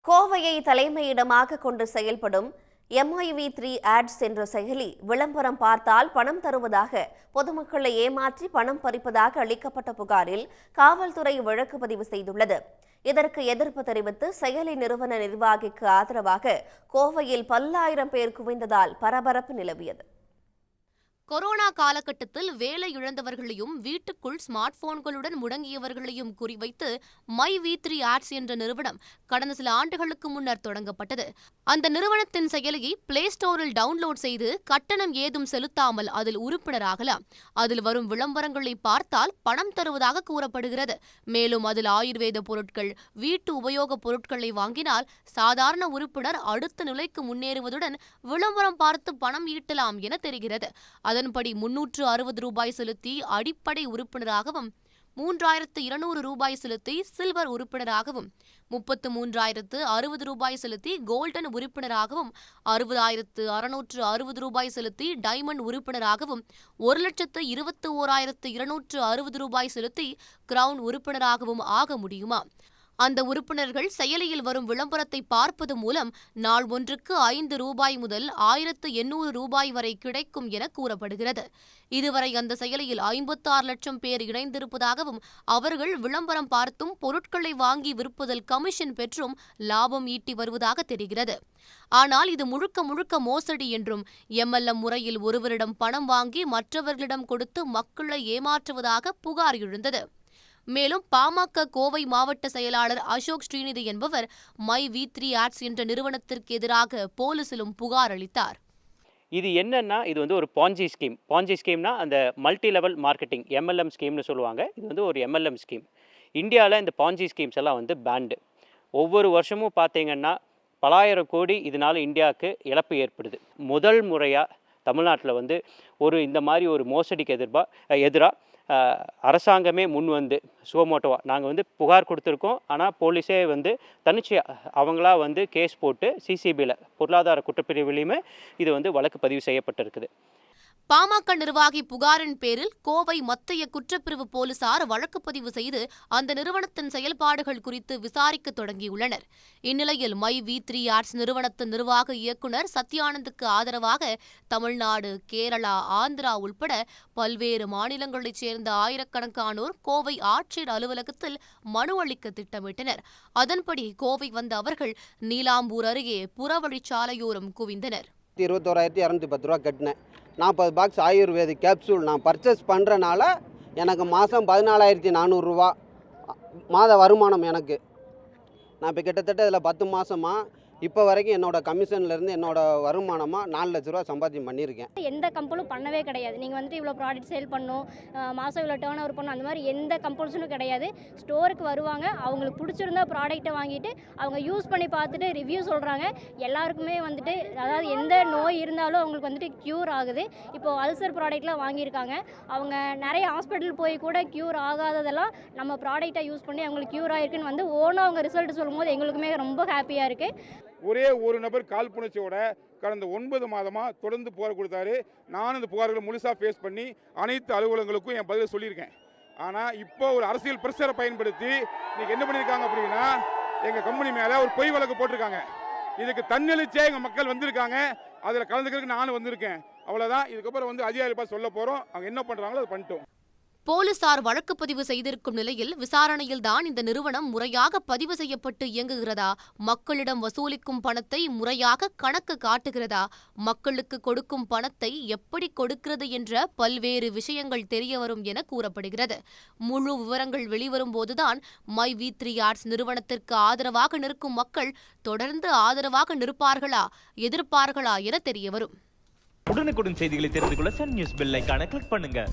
கோவையை தலைமையிடமாக கொண்டு செயல்படும் MIV3 ஆட்ஸ் என்ற செயலி விளம்பரம் பார்த்தால் பணம் தருவதாக பொதுமக்களை ஏமாற்றி பணம் பறிப்பதாக அளிக்கப்பட்ட புகாரில் காவல்துறை வழக்கு பதிவு செய்துள்ளது. இதற்கு எதிர்ப்பு தெரிவித்து செயலி நிறுவன நிர்வாகிக்கு ஆதரவாக கோவையில் பல்லாயிரம் பேர் குவிந்ததால் பரபரப்பு நிலவியது. கொரோனா காலகட்டத்தில் வேலை இழந்தவர்களையும் வீட்டுக்குள் ஸ்மார்ட் போன்களுடன் முடங்கியவர்களையும் குறிவைத்து MIV3 ஆட்ஸ் என்ற நிறுவனம் கடந்த சில ஆண்டுகளுக்கு முன்னர் தொடங்கப்பட்டது. அந்த நிறுவனத்தின் செயலியை பிளே ஸ்டோரில் டவுன்லோட் செய்து கட்டணம் ஏதும் செலுத்தாமல் அதில் உறுப்பினராகலாம். அதில் வரும் விளம்பரங்களை பார்த்தால் பணம் தருவதாக கூறப்படுகிறது. மேலும் அதில் ஆயுர்வேத பொருட்கள், வீட்டு உபயோகப் பொருட்களை வாங்கினால் சாதாரண உறுப்பினர் அடுத்த நிலைக்கு முன்னேறுவதுடன் விளம்பரம் பார்த்து பணம் ஈட்டலாம் என தெரிகிறது. அதன்படி 360 ரூபாய் செலுத்தி அடிப்படை உறுப்பினராகவும், 3200 ரூபாய் செலுத்தி சில்வர் உறுப்பினராகவும், 33,060 ரூபாய் செலுத்தி கோல்டன் உறுப்பினராகவும், 60,660 ரூபாய் செலுத்தி டைமண்ட் உறுப்பினராகவும், 1,21,260 ரூபாய் செலுத்தி கிரவுன் உறுப்பினராகவும் ஆக முடியுமா? அந்த உறுப்பினர்கள் செயலியில் வரும் விளம்பரத்தை பார்ப்பது மூலம் நாள் ஒன்றுக்கு 5 ரூபாய் முதல் 1,800 ரூபாய் வரை கிடைக்கும் என கூறப்படுகிறது. இதுவரை அந்த செயலியில் 56 லட்சம் பேர் இணைந்திருப்பதாகவும், அவர்கள் விளம்பரம் பார்த்தும் பொருட்களை வாங்கி விற்பதில் கமிஷன் பெற்றும் லாபம் ஈட்டி வருவதாக தெரிகிறது. ஆனால் இது முழுக்க முழுக்க மோசடி என்றும், MLM முறையில் ஒருவரிடம் பணம் வாங்கி மற்றவர்களிடம் கொடுத்து மக்களை ஏமாற்றுவதாக புகார் எழுந்தது. மேலும் பாமக கோவை மாவட்ட செயலாளர் அசோக் ஸ்ரீநிதி என்பவர் MIV3 ஆட்ஸ் என்ற நிறுவனத்திற்கு எதிராக போலீசிலும் புகார் அளித்தார். இது என்னன்னா, இது ஒரு பாஞ்சி ஸ்கீம். பாஞ்சி ஸ்கீம்னா அந்த மல்டி லெவல் மார்க்கெட்டிங் MLM ஸ்கீம்னு சொல்லுவாங்க. இது ஒரு MLM ஸ்கீம். இந்தியாவில் இந்த பாஞ்சி ஸ்கீம்ஸ் எல்லாம் பேண்டு. ஒவ்வொரு வருஷமும் பார்த்தீங்கன்னா பலாயிரம் கோடி இதனால இந்தியாவுக்கு இழப்பு ஏற்படுது. முதல் முறையாக தமிழ்நாட்டில் இந்த மாதிரி ஒரு மோசடிக்கு எதிராக அரசாங்கமே முன் சுவமோட்டோவாக நாங்கள் புகார் கொடுத்துருக்கோம். ஆனால் போலீஸே தன்னிச்சையாக அவங்களா கேஸ் போட்டு சிசிபியில் பொருளாதார குற்றப்பிரிவிலையுமே இது வழக்கு பதிவு செய்யப்பட்டிருக்குது. பாமக நிர்வாகி புகாரின் பேரில் கோவை மத்திய குற்றப்பிரிவு போலீசார் வழக்கு பதிவு செய்து அந்த நிறுவனத்தின் செயல்பாடுகள் குறித்து விசாரிக்க தொடங்கியுள்ளனர். இந்நிலையில் MIV3 ஆட்ஸ் நிறுவனத்தின் நிர்வாக இயக்குநர் சத்யானந்துக்கு ஆதரவாக தமிழ்நாடு, கேரளா, ஆந்திரா உள்பட பல்வேறு மாநிலங்களைச் சேர்ந்த ஆயிரக்கணக்கானோர் கோவை ஆட்சியர் அலுவலகத்தில் மனு அளிக்க திட்டமிட்டனர். அதன்படி கோவை வந்த அவர்கள் நீலாம்பூர் அருகே புறவழிச்சாலையோரம் குவிந்தனர். 21,210 ரூபா கட்டினேன். 40 பாக்ஸ் ஆயுர்வேதிக் கேப்சூல் நான் பர்ச்சேஸ் பண்ணுறனால எனக்கு மாதம் 14,400 ரூபா மாத வருமானம் எனக்கு. நான் இப்போ கிட்டத்தட்ட இதில் 10 மாதமாக இப்போ வரைக்கும் என்னோடய கமிஷன்லேருந்து என்னோடய வருமானமாக 4 லட்ச ரூபா சம்பாத்தியம் பண்ணியிருக்கேன். எந்த கம்பலும் பண்ணவே கிடையாது. நீங்கள் இவ்வளோ ப்ராடக்ட் சேல் பண்ணணும், மாதம் இவ்வளோ டேர்ன் ஓவர் பண்ணணும், அந்த மாதிரி எந்த கம்பல்ஷனும் கிடையாது. ஸ்டோருக்கு வருவாங்க, அவங்களுக்கு பிடிச்சிருந்தா ப்ராடக்ட்டை வாங்கிட்டு அவங்க யூஸ் பண்ணி பார்த்துட்டு ரிவ்யூ சொல்கிறாங்க. எல்லாருக்குமே அதாவது எந்த நோய் இருந்தாலும் அவங்களுக்கு க்யூர் ஆகுது. இப்போது அல்சர் ப்ராடக்ட்லாம் வாங்கியிருக்காங்க. அவங்க நிறைய ஹாஸ்பிட்டல் போய் கூட க்யூர் ஆகாததெல்லாம் நம்ம ப்ராடக்டை யூஸ் பண்ணி அவங்களுக்கு க்யூர் ஆகிருக்குன்னு ஓனாக அவங்க ரிசல்ட் சொல்லும்போது எங்களுக்குமே ரொம்ப ஹாப்பியாக இருக்குது. ஒரே ஒரு நபர் காழ்ப்புணர்ச்சியோட கடந்த 9 மாதமாக தொடர்ந்து புகார் கொடுத்தாரு. நானும் இந்த புகார்களை முழுசாக ஃபேஸ் பண்ணி அனைத்து அலுவலகங்களுக்கும் என் பதிலை சொல்லியிருக்கேன். ஆனால் இப்போ ஒரு அரசியல் பிரஷரை பயன்படுத்தி இன்னைக்கு என்ன பண்ணியிருக்காங்க அப்படின்னா, எங்கள் கம்பெனி மேலே ஒரு பொய் வழக்கு போட்டிருக்காங்க. இதுக்கு தன்னெழுச்சியாக எங்கள் மக்கள் வந்திருக்காங்க. அதில் கலந்துக்கிறதுக்கு நானும் வந்திருக்கேன். அவ்வளோதான். இதுக்கப்புறம் அதிகாரிகள் சொல்ல போகிறோம். அவங்க என்ன பண்ணுறாங்களோ அதை பண்ணிட்டோம். போலீசார் வழக்கு பதிவு செய்திருக்கும் நிலையில் விசாரணையில்தான் இந்த நிறுவனம் முறையாக பதிவு செய்யப்பட்டு இயங்குகிறதா, மக்களிடம் வசூலிக்கும் பணத்தை முறையாக கணக்கு காட்டுகிறதா, மக்களுக்கு கொடுக்கும் பணத்தை எப்படி கொடுக்கிறது என்ற பல்வேறு விஷயங்கள் தெரியவரும் என கூறப்படுகிறது. முழு விவரங்கள் வெளிவரும்போதுதான் MIV3 ஆட்ஸ் நிறுவனத்திற்கு ஆதரவாக நிற்கும் மக்கள் தொடர்ந்து ஆதரவாக நிற்பார்களா, எதிர்ப்பார்களா என தெரியவரும். உடனுக்குடன் செய்திகளை தெரிந்து கொள்ள சன் நியூஸ் பெல் ஐகானை கிளிக் பண்ணுங்க.